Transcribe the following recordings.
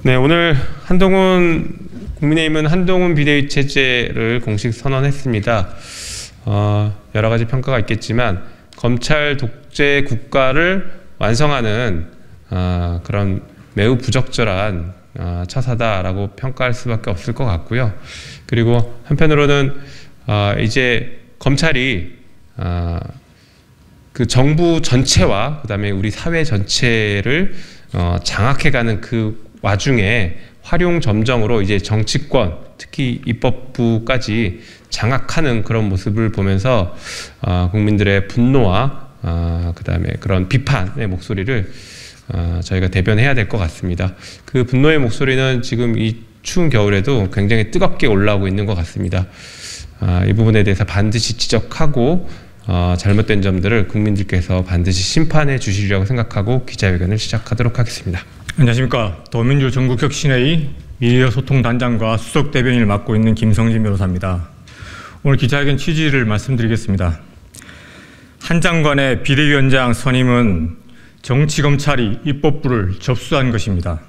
네, 오늘 국민의힘은 한동훈 비대위 체제를 공식 선언했습니다. 여러 가지 평가가 있겠지만 검찰 독재 국가를 완성하는 그런 매우 부적절한 처사다라고 평가할 수밖에 없을 것 같고요. 그리고 한편으로는 이제 검찰이 그 정부 전체와 그다음에 우리 사회 전체를 장악해가는 그 와중에 활용점정으로 이제 정치권, 특히 입법부까지 장악하는 그런 모습을 보면서 국민들의 분노와 그다음에 그런 비판의 목소리를 저희가 대변해야 될 것 같습니다. 그 분노의 목소리는 지금 이 추운 겨울에도 굉장히 뜨겁게 올라오고 있는 것 같습니다. 이 부분에 대해서 반드시 지적하고 잘못된 점들을 국민들께서 반드시 심판해 주시리라고 생각하고 기자회견을 시작하도록 하겠습니다. 안녕하십니까. 더민주 전국혁신회의 미디어소통단장과 수석대변인을 맡고 있는 김성진 변호사입니다. 오늘 기자회견 취지를 말씀드리겠습니다. 한 장관의 비대위원장 선임은 정치검찰이 입법부를 접수한 것입니다.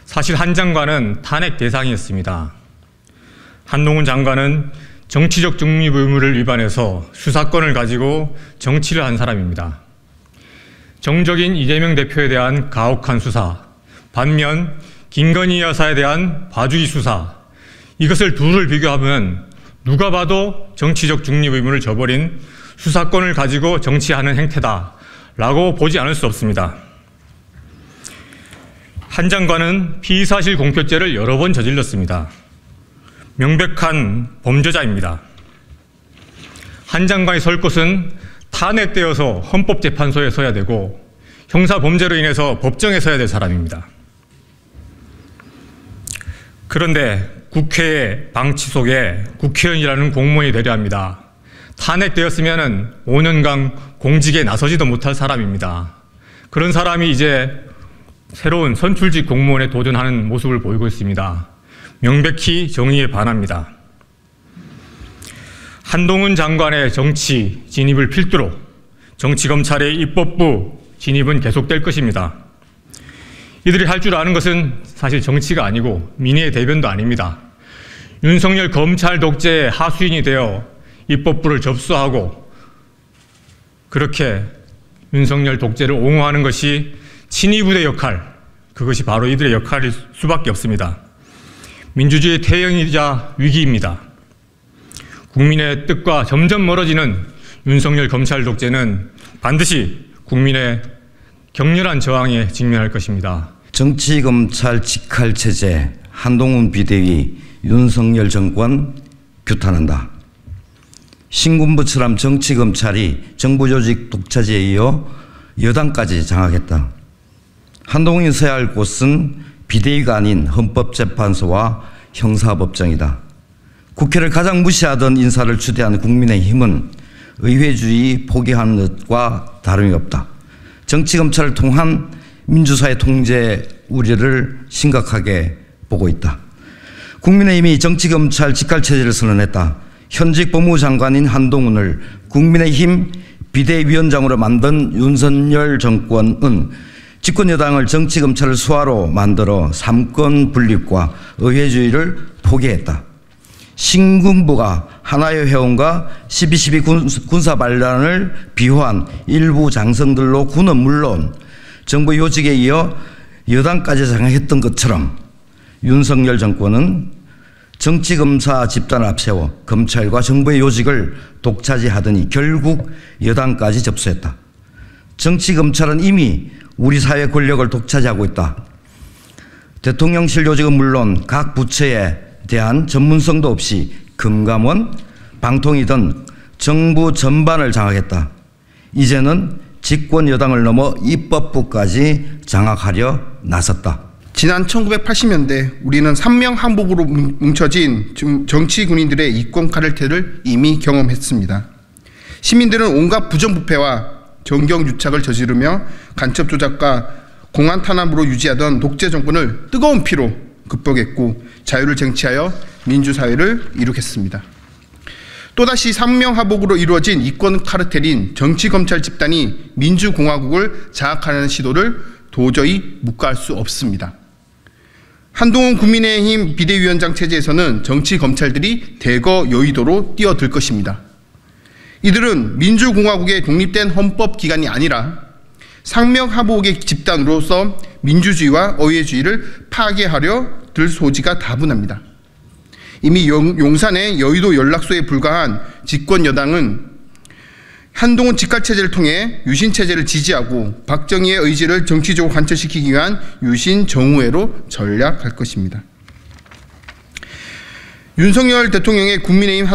사실 한 장관은 탄핵 대상이었습니다. 한동훈 장관은 정치적 중립 의무를 위반해서 수사권을 가지고 정치를 한 사람입니다. 정적인 이재명 대표에 대한 가혹한 수사, 반면 김건희 여사에 대한 봐주기 수사, 이것을 둘을 비교하면 누가 봐도 정치적 중립 의무를 저버린 수사권을 가지고 정치하는 행태다라고 보지 않을 수 없습니다. 한 장관은 피의사실 공표죄를 여러 번 저질렀습니다. 명백한 범죄자입니다. 한 장관이 설 곳은 탄핵되어서 헌법재판소에 서야 되고 형사범죄로 인해서 법정에 서야 될 사람입니다. 그런데 국회의 방치 속에 국회의원이라는 공무원이 되려 합니다. 탄핵되었으면 5년간 공직에 나서지도 못할 사람입니다. 그런 사람이 이제 새로운 선출직 공무원에 도전하는 모습을 보이고 있습니다. 명백히 정의에 반합니다. 한동훈 장관의 정치 진입을 필두로 정치검찰의 입법부 진입은 계속될 것입니다. 이들이 할 줄 아는 것은 사실 정치가 아니고 민의의 대변도 아닙니다. 윤석열 검찰 독재의 하수인이 되어 입법부를 접수하고 그렇게 윤석열 독재를 옹호하는 것이 친위부대 역할, 그것이 바로 이들의 역할일 수밖에 없습니다. 민주주의의 태형이자 위기입니다. 국민의 뜻과 점점 멀어지는 윤석열 검찰 독재는 반드시 국민의 격렬한 저항에 직면할 것입니다. 정치검찰 직할체제, 한동훈 비대위, 윤석열 정권 규탄한다. 신군부처럼 정치검찰이 정부조직 독차지에 이어 여당까지 장악했다. 한동훈이 서야 할 곳은 비대위가 아닌 헌법재판소와 형사법정이다. 국회를 가장 무시하던 인사를 추대한 국민의힘은 의회주의 포기하는 것과 다름이 없다. 정치검찰을 통한 민주사회 통제 우려를 심각하게 보고 있다. 국민의힘이 정치검찰 직할체제를 선언했다. 현직 법무부 장관인 한동훈을 국민의힘 비대위원장으로 만든 윤석열 정권은 집권여당을 정치검찰을 수하로 만들어 삼권 분립과 의회주의를 포기했다. 신군부가 하나의 회원과 12.12 군사반란을 비호한 일부 장성들로 군은 물론 정부 요직에 이어 여당까지 장악했던 것처럼 윤석열 정권은 정치검사 집단을 앞세워 검찰과 정부의 요직을 독차지하더니 결국 여당까지 접수했다. 정치검찰은 이미 우리 사회 권력을 독차지하고 있다. 대통령실 요직은 물론 각 부처에 대한 전문성도 없이 금감원, 방통위 등 정부 전반을 장악했다. 이제는 집권 여당을 넘어 입법부까지 장악하려 나섰다. 지난 1980년대 우리는 삼명항복으로 뭉쳐진 정치 군인들의 이권 카르텔을 이미 경험했습니다. 시민들은 온갖 부정부패와 정경유착을 저지르며 간첩 조작과 공안 탄압으로 유지하던 독재 정권을 뜨거운 피로 극복했고 자유를 쟁취하여 민주사회를 이룩했습니다. 또다시 삼명하복으로 이루어진 이권 카르텔인 정치검찰 집단이 민주공화국을 장악하는 시도를 도저히 묵과할 수 없습니다. 한동훈 국민의힘 비대위원장 체제에서는 정치 검찰들이 대거 여의도로 뛰어들 것입니다. 이들은 민주공화국의 독립된 헌법기관이 아니라 상명하복의 집단으로서 민주주의와 어휘주의를 파괴하려 들 소지가 다분합니다. 이미 용산의 여의도 연락소에 불과한 집권 여당은 한동훈 직할체제를 통해 유신체제를 지지하고 박정희의 의지를 정치적으로 관철시키기 위한 유신 정우회로 전략할 것입니다. 윤석열 대통령의 국민의힘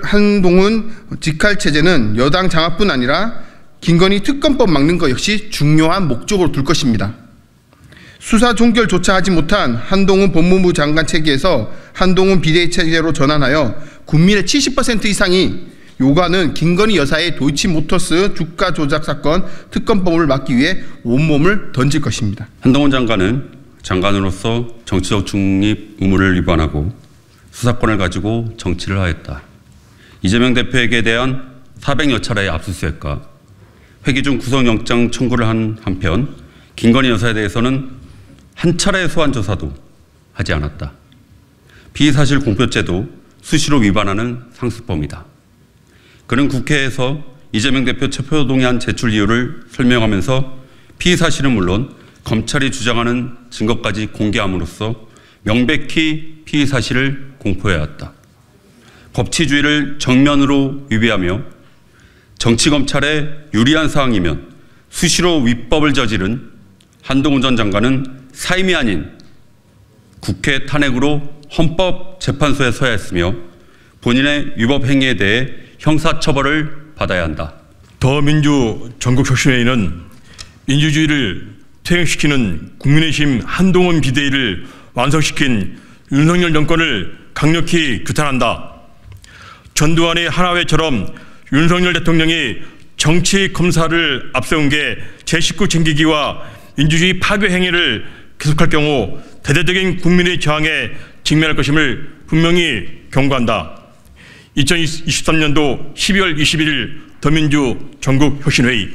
한동훈 직할체제는 여당 장악뿐 아니라 김건희 특검법 막는 것 역시 중요한 목적으로 둘 것입니다. 수사 종결조차 하지 못한 한동훈 법무부 장관 체계에서 한동훈 비대위 체제로 전환하여 국민의 70% 이상이 요구하는 김건희 여사의 도이치모터스 주가 조작 사건 특검법을 막기 위해 온몸을 던질 것입니다. 한동훈 장관은 장관으로서 정치적 중립 의무를 위반하고 수사권을 가지고 정치를 하였다. 이재명 대표에게 대한 400여 차례의 압수수색과 회기 중 구속영장 청구를 한 한편 김건희 여사에 대해서는 한 차례의 소환 조사도 하지 않았다. 피의사실 공표죄도 수시로 위반하는 상습범이다. 그는 국회에서 이재명 대표 체포동의안 제출 이유를 설명하면서 피의사실은 물론 검찰이 주장하는 증거까지 공개함으로써 명백히 피의사실을 공포해야 했다. 법치주의를 정면으로 위배하며 정치검찰에 유리한 사항이면 수시로 위법을 저지른 한동훈 전 장관은 사임이 아닌 국회 탄핵으로 헌법재판소에 서야 했으며 본인의 위법 행위에 대해 형사처벌을 받아야 한다. 더민주 전국혁신회의는 민주주의를 퇴행시키는 국민의힘 한동훈 비대위를 완성시킨 윤석열 정권을 강력히 규탄한다. 전두환의 하나회처럼 윤석열 대통령이 정치 검사를 앞세운 게 제19 챙기기와 민주주의 파괴 행위를 계속할 경우 대대적인 국민의 저항에 직면할 것임을 분명히 경고한다. 2023년도 12월 21일 더민주 전국혁신회의.